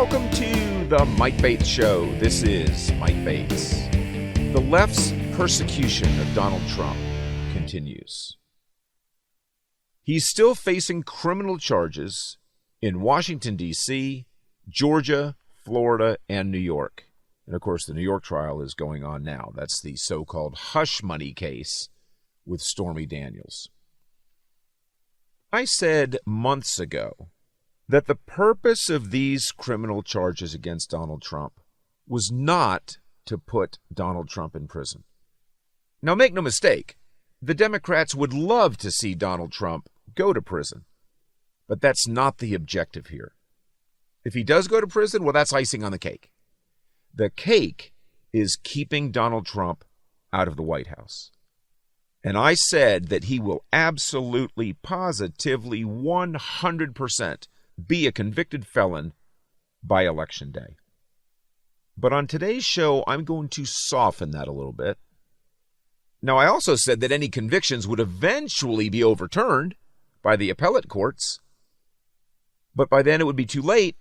welcome to the Mike Bates Show. This is Mike Bates. The left's persecution of Donald Trump continues. He's still facing criminal charges in Washington, D.C., Georgia, Florida, and New York. And, of course, the New York trial is going on now. That's the so-called hush money case with Stormy Daniels. I said months ago that the purpose of these criminal charges against Donald Trump was not to put Donald Trump in prison. Now, make no mistake, the Democrats would love to see Donald Trump go to prison, but that's not the objective here. If he does go to prison, well, that's icing on the cake. The cake is keeping Donald Trump out of the White House. And I said that he will absolutely, positively, 100% be a convicted felon by Election Day. But on today's show, I'm going to soften that a little bit. Now, I also said that any convictions would eventually be overturned by the appellate courts, but by then it would be too late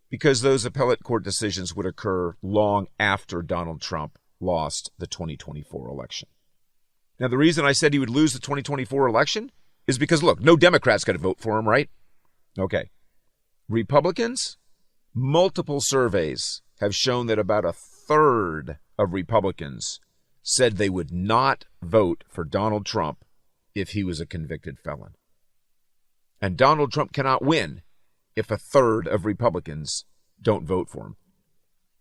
because those appellate court decisions would occur long after Donald Trump lost the 2024 election. Now, the reason I said he would lose the 2024 election is because, look, no Democrat's going to vote for him, right? Okay. Republicans, multiple surveys have shown that about a third of Republicans said they would not vote for Donald Trump if he was a convicted felon. And Donald Trump cannot win if a third of Republicans don't vote for him.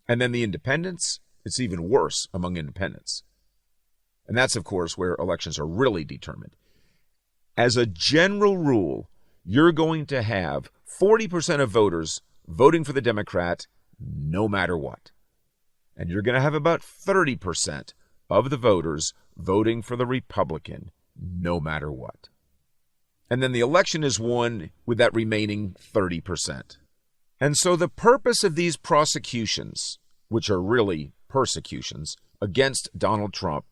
And then the independents, it's even worse among independents. And that's, of course, where elections are really determined. As a general rule, you're going to have 40% of voters voting for the Democrat no matter what. And you're going to have about 30% of the voters voting for the Republican no matter what. And then the election is won with that remaining 30%. And so the purpose of these prosecutions, which are really persecutions against Donald Trump,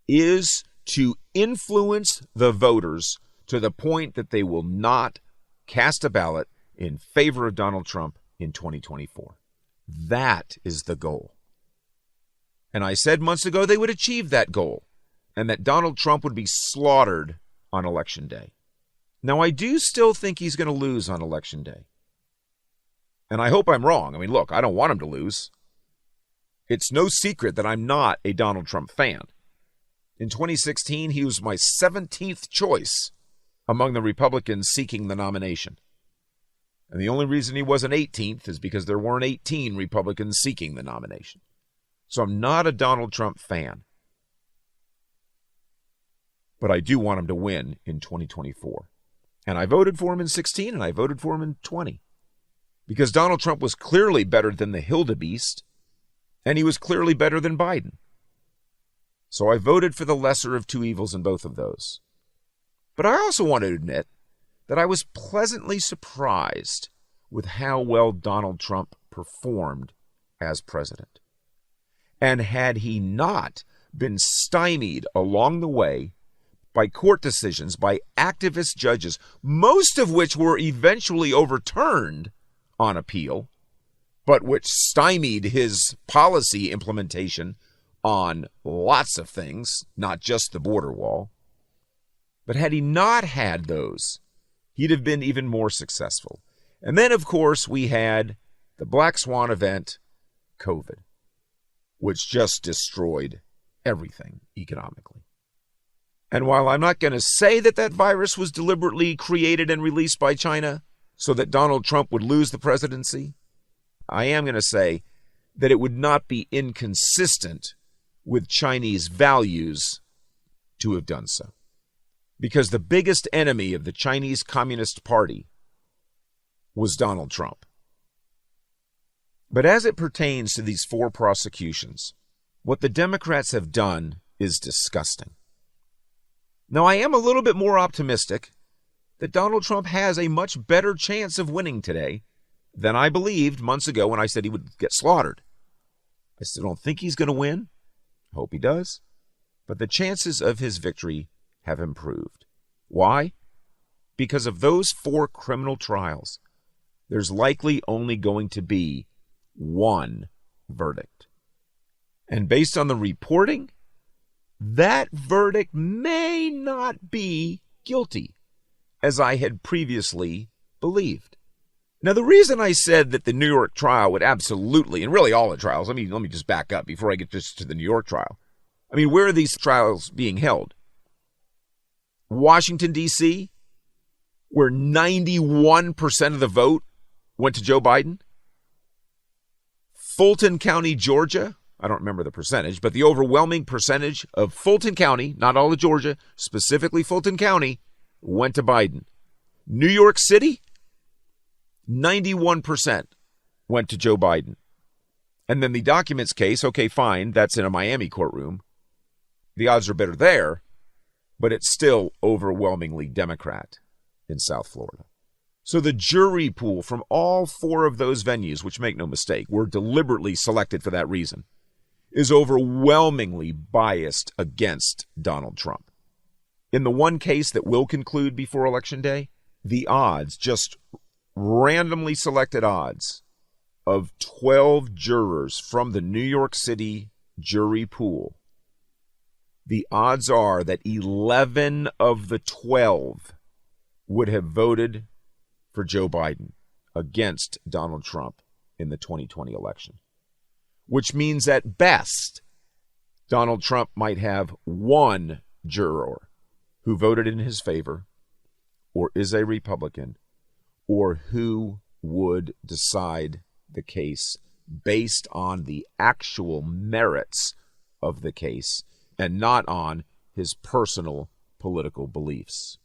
is to influence the voters to the point that they will not cast a ballot in favor of Donald Trump in 2024. That is the goal. And I said months ago they would achieve that goal and that Donald Trump would be slaughtered on Election Day. Now, I do still think he's going to lose on Election Day. And I hope I'm wrong. I mean, look, I don't want him to lose. It's no secret that I'm not a Donald Trump fan. In 2016, he was my 17th choice among the Republicans seeking the nomination. And the only reason he wasn't 18th is because there weren't 18 Republicans seeking the nomination. So I'm not a Donald Trump fan. But I do want him to win in 2024. And I voted for him in 16 and I voted for him in 20. Because Donald Trump was clearly better than the Hildebeest, and he was clearly better than Biden. So I voted for the lesser of two evils in both of those. But I also want to admit that I was pleasantly surprised with how well Donald Trump performed as president. And had he not been stymied along the way by court decisions, by activist judges, most of which were eventually overturned on appeal, but which stymied his policy implementation on lots of things, not just the border wall. But had he not had those, he'd have been even more successful. And then, of course, we had the black swan event, COVID, which just destroyed everything economically. And while I'm not going to say that that virus was deliberately created and released by China so that Donald Trump would lose the presidency, I am going to say that it would not be inconsistent with Chinese values to have done so. Because the biggest enemy of the Chinese Communist Party was Donald Trump. But as it pertains to these four prosecutions, what the Democrats have done is disgusting. Now, I am a little bit more optimistic that Donald Trump has a much better chance of winning today than I believed months ago when I said he would get slaughtered. I still don't think he's going to win. Hope he does. But the chances of his victory have improved. Why? Because of those four criminal trials. there's likely only going to be one verdict. And based on the reporting, that verdict may not be guilty, as I had previously believed. Now, the reason I said that the New York trial would absolutely, and really all the trials, let me just back up before I get just to the New York trial. I mean, where are these trials being held? Washington, D.C., where 91% of the vote went to Joe Biden. Fulton County, Georgia, I don't remember the percentage, but the overwhelming percentage of Fulton County, not all of Georgia, specifically Fulton County, went to Biden. New York City, 91% went to Joe Biden. And then the documents case, okay, fine, that's in a Miami courtroom. The odds are better there, but it's still overwhelmingly Democrat in South Florida. So the jury pool from all four of those venues, which make no mistake, were deliberately selected for that reason, is overwhelmingly biased against Donald Trump. In the one case that will conclude before Election Day, the odds, just randomly selected odds, of 12 jurors from the New York City jury pool, the odds are that 11 of the 12 would have voted for Joe Biden against Donald Trump in the 2020 election, which means at best, Donald Trump might have one juror who voted in his favor or is a Republican or who would decide the case based on the actual merits of the case and not on his personal political beliefs.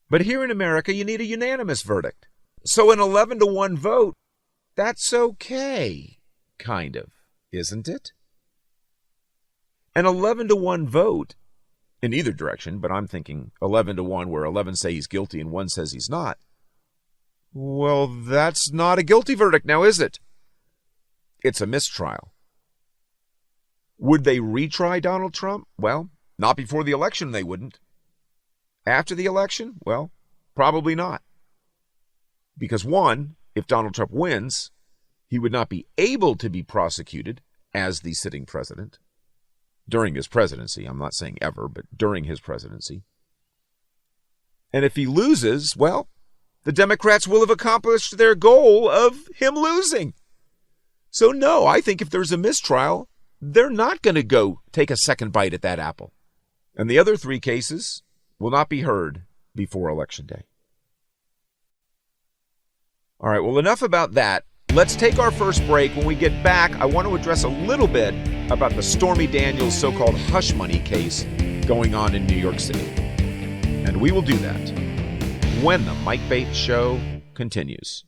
But here in America, you need a unanimous verdict. So an 11-1 vote, that's okay, kind of, isn't it? An 11-1 vote in either direction, but I'm thinking 11-1 where 11 say he's guilty and 1 says he's not. Well, that's not a guilty verdict now, is it? It's a mistrial. Would they retry Donald Trump? Well, not before the election, they wouldn't. After the election? Well, probably not. Because one, if Donald Trump wins, he would not be able to be prosecuted as the sitting president during his presidency. I'm not saying ever, but during his presidency. And if he loses, well, the Democrats will have accomplished their goal of him losing. So no, I think if there's a mistrial, they're not going to go take a second bite at that apple. And the other 3 cases will not be heard before Election Day. All right, well, enough about that. Let's take our first break. When we get back, I want to address a little bit about the Stormy Daniels so-called hush money case going on in New York City. And we will do that when the Mike Bates Show continues.